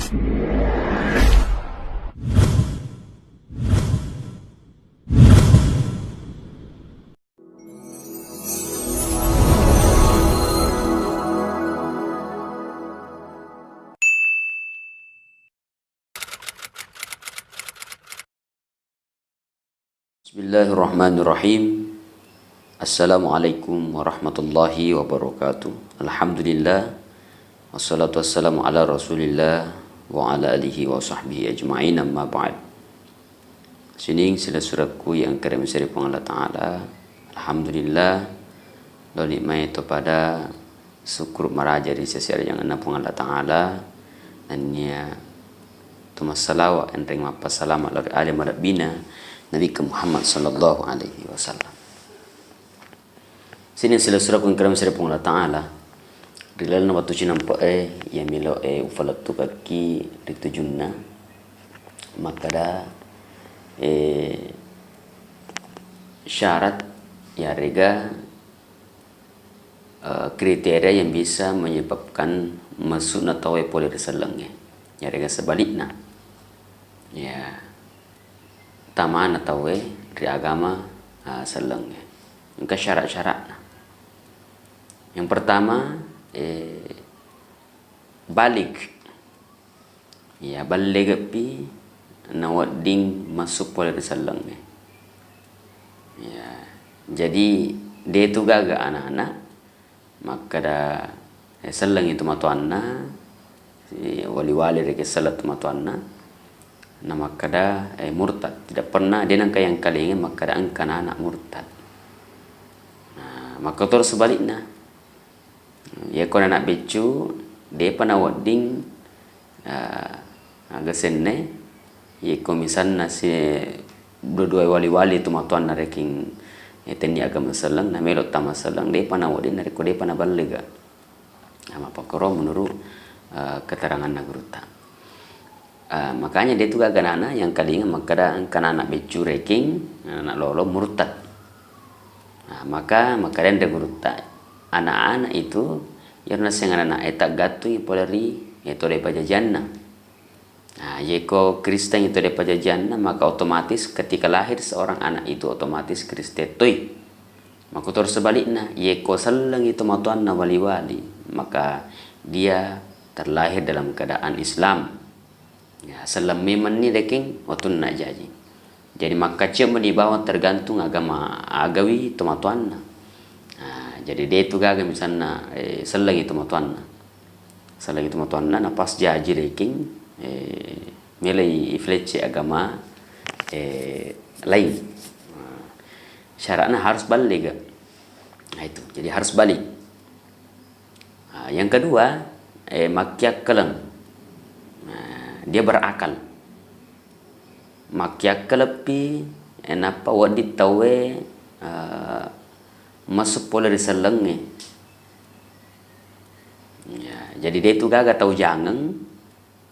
Bismillahirrahmanirrahim. Assalamualaikum warahmatullahi wabarakatuh. Alhamdulillah. Wassalatu wassalamu ala rasulillah wa ala alihi wa sahbihi ajma'in, amma ba'd. Sining sila suratku yang kirim dari Allah Ta'ala. Alhamdulillah. Loli mai to pada syukur maraja di sisi yang anak Allah Ta'ala. Dan ya tumas salawat yang ring mapa salamat lori alim bina Nabi Muhammad sallallahu alaihi wasallam. Sini sila surah kun karam sira pung Allah Taala. Rilal na batu cinampa ya milo ufalat tu kaki ditujunna. Makada syarat ya rega kriteria yang bisa menyebabkan masuk na tawe poli reselengnya. Ya rega sebaliknya. Ya tamaan atau dari agama selengnya. Engka syarat-syaratnya. Yang pertama balik. Ya balik pi nawading masuk pola selengnya. Ya jadi dia itu gaga anak-anak maka da seleng itu matuanna wali-wali reke salat matuanna nama kada murtad tidak pernah dia nangka yang kali ingin maka ada angka anak murtad. Nah, maka terus sebaliknya ya kalau anak becu dia pernah wading agak sene ya komisan nasi dua wali-wali itu matuan nareking teni agama selang na melot tama selang dia pernah wading nareko dia pernah balega nama pakoro menurut keterangan nageruta. Makanya dia tu ganana yang kadang makada kan anak becu reking anak lolo murtad. Maka dia murtad anak-anak itu yang nasi anak etak gatu poleri itu dari pajajanna. Yeko Kristen itu dari pajajanna maka otomatis ketika lahir seorang anak itu otomatis Kristetoi. Maka terus sebaliknya yeko seleng itu matuanna wali-wali maka dia terlahir dalam keadaan Islam. Ya, selama ni reking watun nak jadi. Jadi maka cuma di bawah tergantung agama agawi itu matuan. Jadi dia itu gaga misalnya seleng itu matuan. Seleng itu matuan na pas jadi reking milai flece agama lain. Syaratnya harus balik. Nah itu. Jadi harus balik. Yang kedua makiak keleng. Dia berakal makia kelepi enapa wadit tawe masuk pola di selengnya ya, jadi dia itu gaga tahu jangan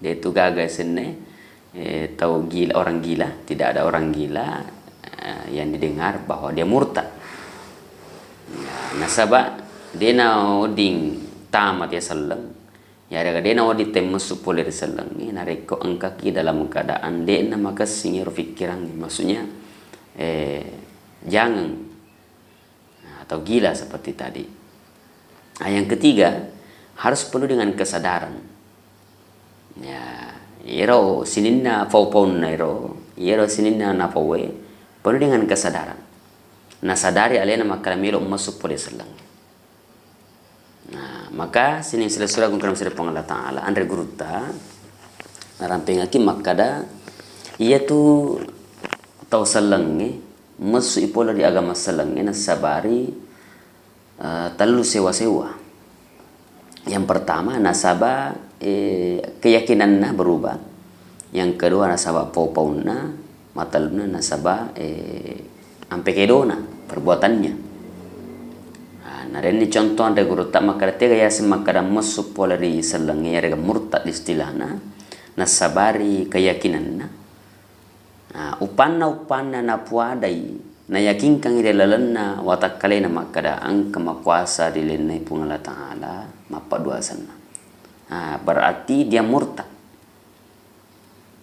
dia itu gaga sene tahu gila orang gila tidak ada orang gila yang didengar bahwa dia murtad ya, nasabah dia nauding tamat ya seleng ya ada dia nawa ditemus pola reselang ni nareko angkaki dalam keadaan dia nama kesingir fikiran maksudnya jangan atau gila seperti tadi. Yang ketiga harus penuh dengan kesadaran. Ya, iro sininna faupon iro sininna napawe penuh dengan kesadaran. Nasadari alena makalamilo masuk pola reselang. Nah, maka sini sila surah kung sila Allah Ta'ala andre guruta naramping aki makada ia tu tahu seleng masuk ipola di agama seleng nasabari terlalu sewa-sewa. Yang pertama nasabah keyakinannya berubah. Yang kedua nasabah pau-pauna mataluna nasabah ampe kedona perbuatannya. Nah, ini contoh ada guru tak makara tega ya semakara masuk pola di selengnya ya murtad istilahna nasabari keyakinanna. Upanna na puadai na yakin kang ide lalenna watakkalena makada angka makuasa di lenai pung Allah Ta'ala mapaduasanna. Berarti dia murtad.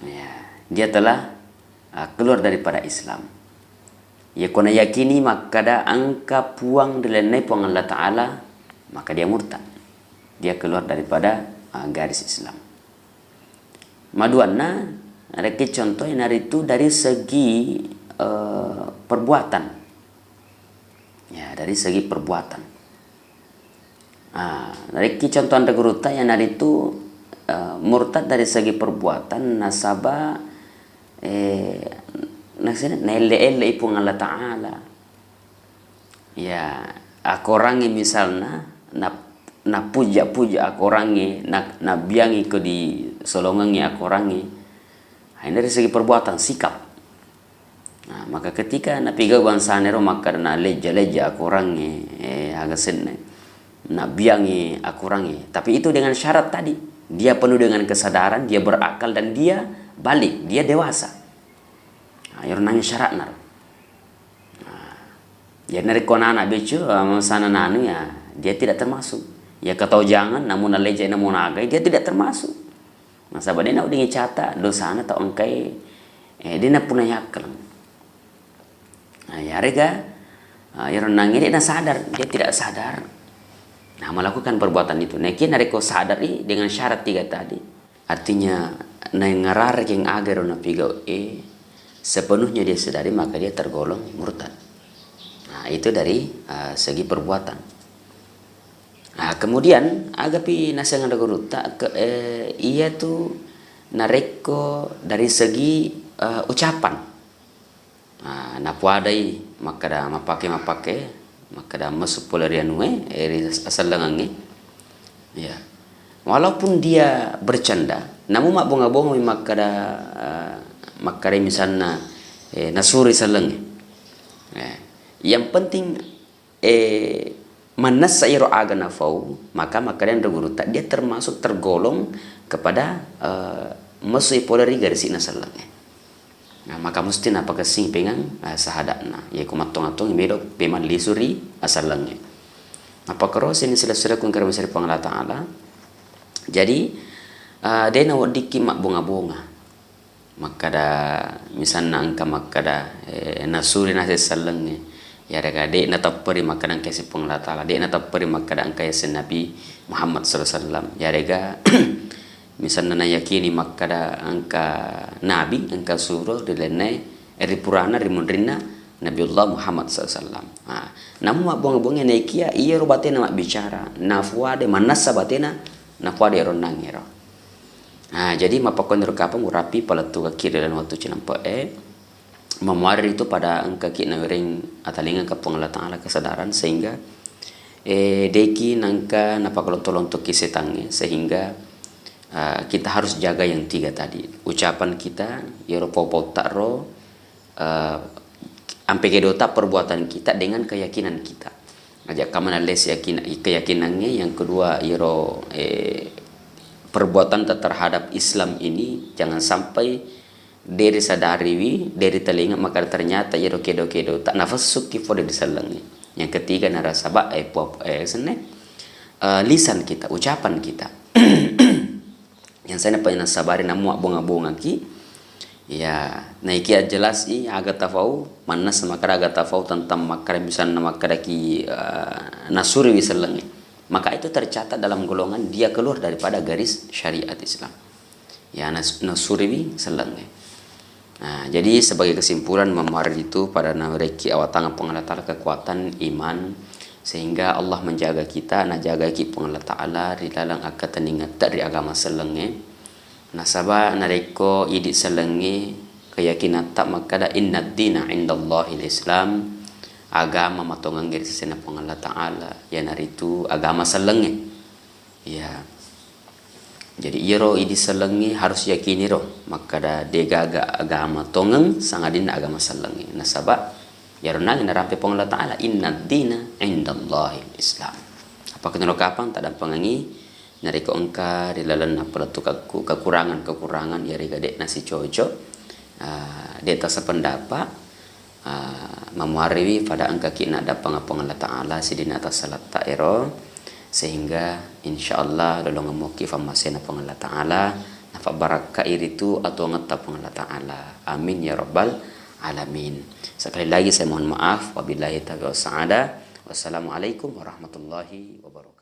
Ya, dia telah keluar daripada Islam. Ya kona yakini maka da angka puang dilenai puang Allah Ta'ala, maka dia murtad. Dia keluar daripada garis Islam. Maduanna ada contoh yang hari itu dari segi perbuatan. Ya, dari segi perbuatan. Dari contoh anda guruta yang hari itu murtad dari segi perbuatan nasaba nele ipung Allah Ta'ala. Ya, aku orangi misalnya na puja aku orangi na biangi ke di solongangi aku orangi. Ini dari segi perbuatan sikap. Nah, maka ketika na piga bangsa nero maka na leja aku orangi agak seneng na biangi aku orangi. Tapi itu dengan syarat tadi, dia penuh dengan kesadaran, dia berakal dan dia balik, dia dewasa. Yang nanya syarat nar. Ya nari kona anak becu sana nanu ya dia tidak termasuk. Ya kata jangan namun aleja namun agai dia tidak termasuk. Masa dia nak udah cata dosa na tau engkai dia nak punah yakal. Ya rega yang nangis dia nak sadar, dia tidak sadar. Nah melakukan perbuatan itu. Nah kini nari ko sadar dengan syarat 3 tadi. Artinya nai ngarar yang agar na pigau sepenuhnya dia sadari maka dia tergolong murtad. Nah, itu dari segi perbuatan. Nah, kemudian agapi nasengan guruta ia tuh nareko dari segi ucapan. Nah, napuadai maka da mapake maka da masuk polarianue asalangange. Ya. Walaupun dia bercanda, namun mak bonga-bonga maka da makare misalnya nasuri saleng. Yang penting manas sayro aga nafau maka makare guru tak dia termasuk tergolong kepada masuk polari garis nasaleng. Nah, maka mesti napa kesing pengang sahadatna ya kumatong-atong bedo peman lisuri asaleng. Apa keros ini sila-sila kun karena besar pangala Ta'ala. Jadi dia nak diki mak bunga-bunga. Maka da misalnya angka maka da nasuri nasi saleng ya daga dek na tappari maka dan kasi pung Allah Ta'ala dek na tappari maka da angka yasin Nabi Muhammad sallallahu alaihi wasallam ya daga misalnya na yakini maka da angka Nabi angka surah dilenai purana rimundrina Nabiullah Muhammad sallallahu alaihi wasallam. Namun mak bunga-bunga nekia iya robatena mak bicara nafuade manasa batena nafuade ronangero. Nah, jadi mapakon rekapa ngurapi palatu kaki dalam waktu cinampa memuari itu pada angka kita ring atalinga ke Allah Ta'ala kesadaran sehingga deki nangka napakolonto-lonto kisetange sehingga kita harus jaga yang 3 tadi ucapan kita yero popo taro ampe kedota perbuatan kita dengan keyakinan kita ajak kamana les keyakinannya yang kedua yero perbuatan terhadap Islam ini jangan sampai dari sadari dari telinga maka ternyata ya kedo tak nafas suki fode disalangnya. Yang ketiga narasaba lisan kita ucapan kita yang saya pernah sabari namu bunga-bunga ki ya naiki jelas agak tafau mana sama agak tafau tentang makar misalnya makar ki nasuri wisalangnya. Maka itu tercatat dalam golongan dia keluar daripada garis syariat Islam. Ya nasuriwi seleng. Nah, jadi sebagai kesimpulan memar itu pada nareki awatanga pengalat Ta'ala kekuatan iman sehingga Allah menjaga kita jaga ki pengalat Ta'ala di dalam akatan ingat dari agama selenge. Nasaba nareko idi selenge keyakinan tak makada innad dina indallahil Islam. Agama matongang dari sesena Allah Ta'ala ya naritu agama selenge ya jadi iro idi selenge harus yakini ro maka da dega agama tongang sangadin agama selenge nasaba ya ronang narampe Allah Ta'ala innad dina indallahi Islam apa kenal kapan tak ada pengangi nariko engka di lalan apa tukaku kekurangan ya rega dek nasi cocok deta sependapat memuariwi pada angka kina dapat ngapong Allah Ta'ala sidina atas salat ta'ero sehingga insyaallah lolong ngamuki famasena pang Allah Ta'ala fa baraka iritu atau ngetap Allah Ta'ala. Amin ya rabbal alamin. Sekali lagi saya mohon maaf, wabillahi taufiq wal sa'ada. Wassalamualaikum warahmatullahi wabarakatuh.